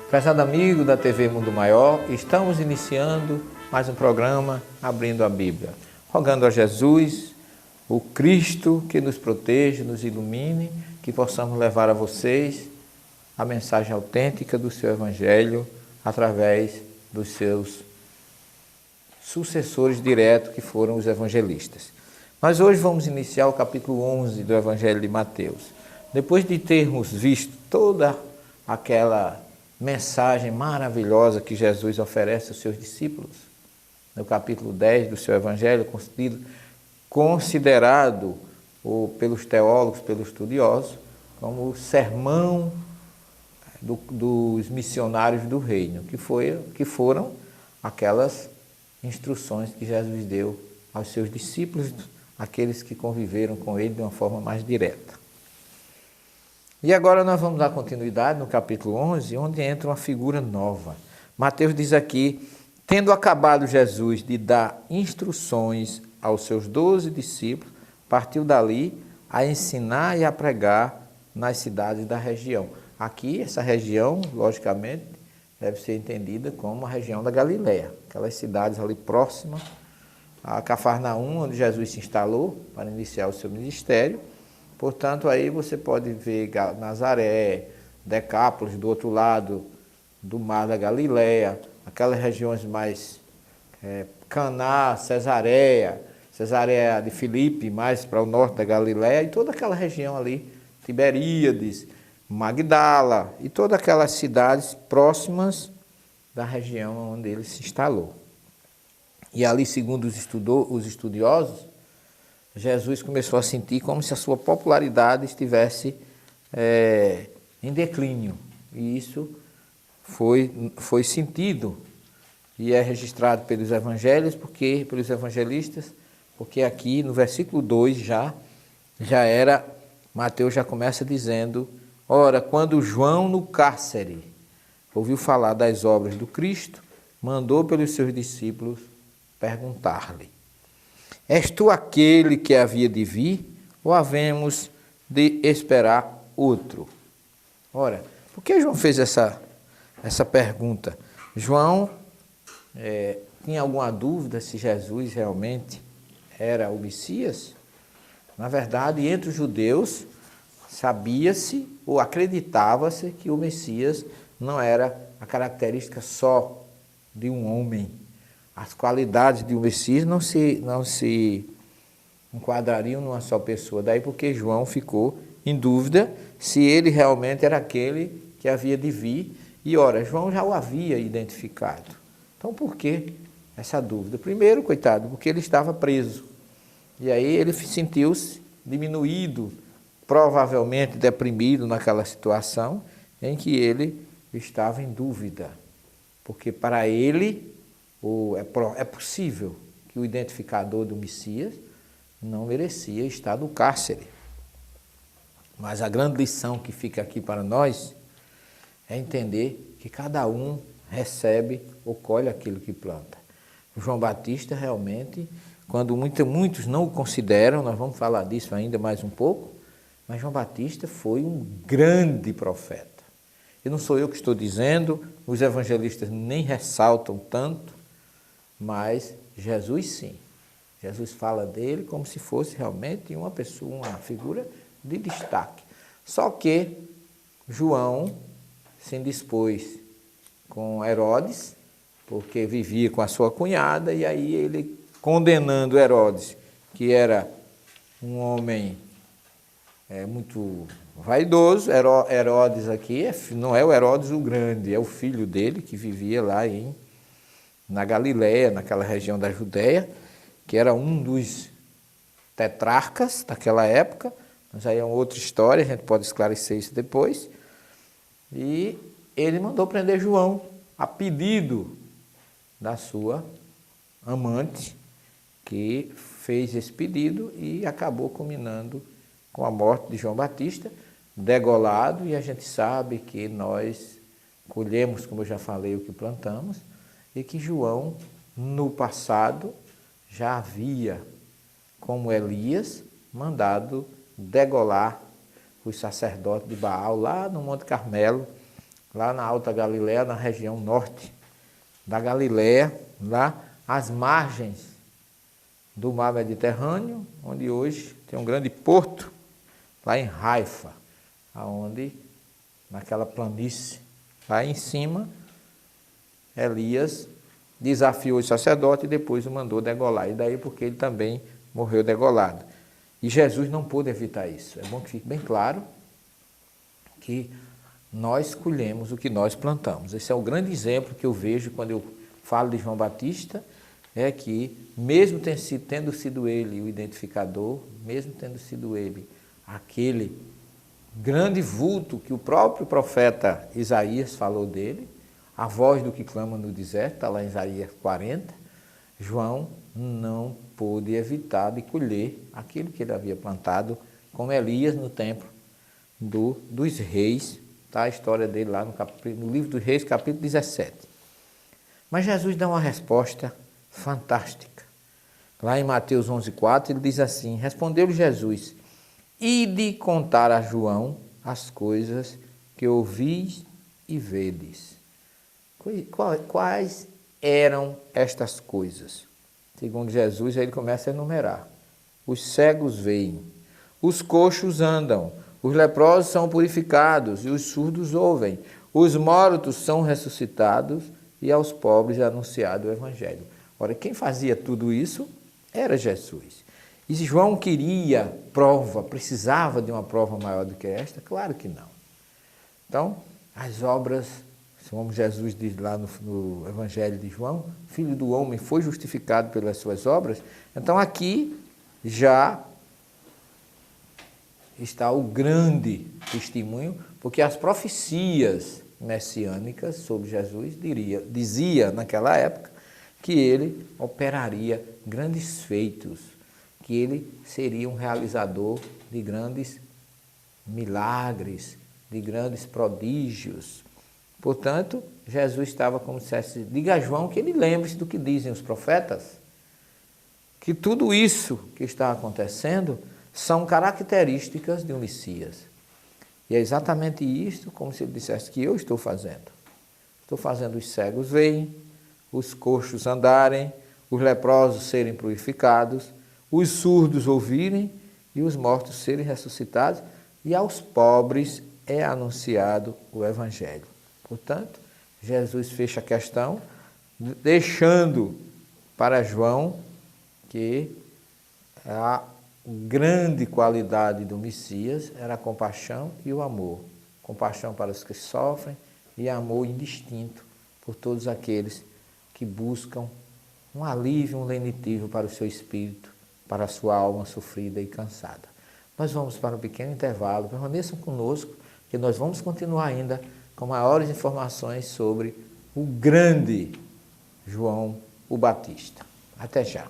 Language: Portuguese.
Prezado amigo da TV Mundo Maior, estamos iniciando mais um programa Abrindo a Bíblia, rogando a Jesus, o Cristo, que nos proteja, nos ilumine, que possamos levar a vocês a mensagem autêntica do seu Evangelho através dos seus sucessores diretos, que foram os evangelistas. Mas hoje vamos iniciar o capítulo 11 do Evangelho de Mateus. Depois de termos visto toda aquela mensagem maravilhosa que Jesus oferece aos seus discípulos, no capítulo 10 do seu Evangelho, considerado pelos teólogos, pelos estudiosos, como o sermão dos missionários do reino, que foram aquelas instruções que Jesus deu aos seus discípulos, aqueles que conviveram com ele de uma forma mais direta. E agora nós vamos dar continuidade no capítulo 11, onde entra uma figura nova. Mateus diz aqui: tendo acabado Jesus de dar instruções aos seus 12 discípulos, partiu dali a ensinar e a pregar nas cidades da região. Aqui, essa região, logicamente, deve ser entendida como a região da Galileia, aquelas cidades ali próximas a Cafarnaum, onde Jesus se instalou para iniciar o seu ministério. Portanto, aí você pode ver Nazaré, Decápolis, do outro lado do mar da Galileia, aquelas regiões mais Caná, Cesareia de Filipe, mais para o norte da Galileia, e toda aquela região ali, Tiberíades, Magdala, e todas aquelas cidades próximas da região onde ele se instalou. E ali, segundo os estudiosos, Jesus começou a sentir como se a sua popularidade estivesse em declínio. E isso foi sentido e é registrado pelos evangelistas, porque aqui no versículo 2 Mateus já começa dizendo: ora, quando João no cárcere ouviu falar das obras do Cristo, mandou pelos seus discípulos perguntar-lhe: és tu aquele que havia de vir, ou havemos de esperar outro? Ora, por que João fez essa pergunta? João tinha alguma dúvida se Jesus realmente era o Messias? Na verdade, entre os judeus, sabia-se ou acreditava-se que o Messias não era a característica só de um homem. As qualidades de um Messias não se enquadrariam numa só pessoa. Daí porque João ficou em dúvida se ele realmente era aquele que havia de vir. E ora, João já o havia identificado. Então por que essa dúvida? Primeiro, coitado, porque ele estava preso. E aí ele sentiu-se diminuído, provavelmente deprimido naquela situação em que ele estava em dúvida. Porque para ele é possível que o identificador do Messias não merecia estar no cárcere. Mas a grande lição que fica aqui para nós é entender que cada um recebe ou colhe aquilo que planta. João Batista realmente, quando muitos não o consideram, nós vamos falar disso ainda mais um pouco, mas João Batista foi um grande profeta. E não sou eu que estou dizendo, os evangelistas nem ressaltam tanto, mas Jesus sim. Jesus fala dele como se fosse realmente uma pessoa, uma figura de destaque. Só que João se indispôs com Herodes, porque vivia com a sua cunhada, e aí ele, condenando Herodes, que era um homem muito vaidoso. Herodes aqui não é o Herodes o Grande, é o filho dele que vivia lá na Galileia, naquela região da Judéia, que era um dos tetrarcas daquela época, mas aí é uma outra história, a gente pode esclarecer isso depois. E ele mandou prender João, a pedido da sua amante, que fez esse pedido e acabou culminando com a morte de João Batista, degolado, e a gente sabe que nós colhemos, como eu já falei, o que plantamos, e que João, no passado, já havia, como Elias, mandado degolar os sacerdotes de Baal, lá no Monte Carmelo, lá na Alta Galileia, na região norte da Galileia, lá às margens do mar Mediterrâneo, onde hoje tem um grande porto, lá em Haifa, aonde, naquela planície, lá em cima, Elias desafiou o sacerdote e depois o mandou degolar. E daí porque ele também morreu degolado. E Jesus não pôde evitar isso. É bom que fique bem claro que nós colhemos o que nós plantamos. Esse é o grande exemplo que eu vejo quando eu falo de João Batista, é que mesmo tendo sido ele o identificador, mesmo tendo sido ele aquele grande vulto que o próprio profeta Isaías falou dele, a voz do que clama no deserto, está lá em Isaías 40, João não pôde evitar de colher aquilo que ele havia plantado, como Elias no templo dos reis, está a história dele lá no livro dos reis, capítulo 17. Mas Jesus dá uma resposta fantástica. Lá em Mateus 11:4, ele diz assim, respondeu-lhe Jesus, ide contar a João as coisas que ouvis e vedes. Quais eram estas coisas? Segundo Jesus, aí ele começa a enumerar. Os cegos veem, os coxos andam, os leprosos são purificados e os surdos ouvem, os mortos são ressuscitados e aos pobres é anunciado o Evangelho. Ora, quem fazia tudo isso era Jesus. E se João queria prova, precisava de uma prova maior do que esta? Claro que não. Então, as obras, como Jesus diz lá no Evangelho de João, o Filho do Homem foi justificado pelas suas obras. Então, aqui já está o grande testemunho, porque as profecias messiânicas sobre Jesus dizia naquela época que ele operaria grandes feitos, que ele seria um realizador de grandes milagres, de grandes prodígios. Portanto, Jesus estava como se dissesse, diga a João que ele lembre-se do que dizem os profetas, que tudo isso que está acontecendo são características de um Messias. E é exatamente isto, como se ele dissesse, que eu estou fazendo. Estou fazendo os cegos verem, os coxos andarem, os leprosos serem purificados, os surdos ouvirem e os mortos serem ressuscitados, e aos pobres é anunciado o Evangelho. Portanto, Jesus fecha a questão, deixando para João que a grande qualidade do Messias era a compaixão e o amor. Compaixão para os que sofrem e amor indistinto por todos aqueles que buscam um alívio, um lenitivo para o seu espírito, para a sua alma sofrida e cansada. Nós vamos para um pequeno intervalo, permaneçam conosco, que nós vamos continuar ainda com maiores informações sobre o grande João o Batista. Até já.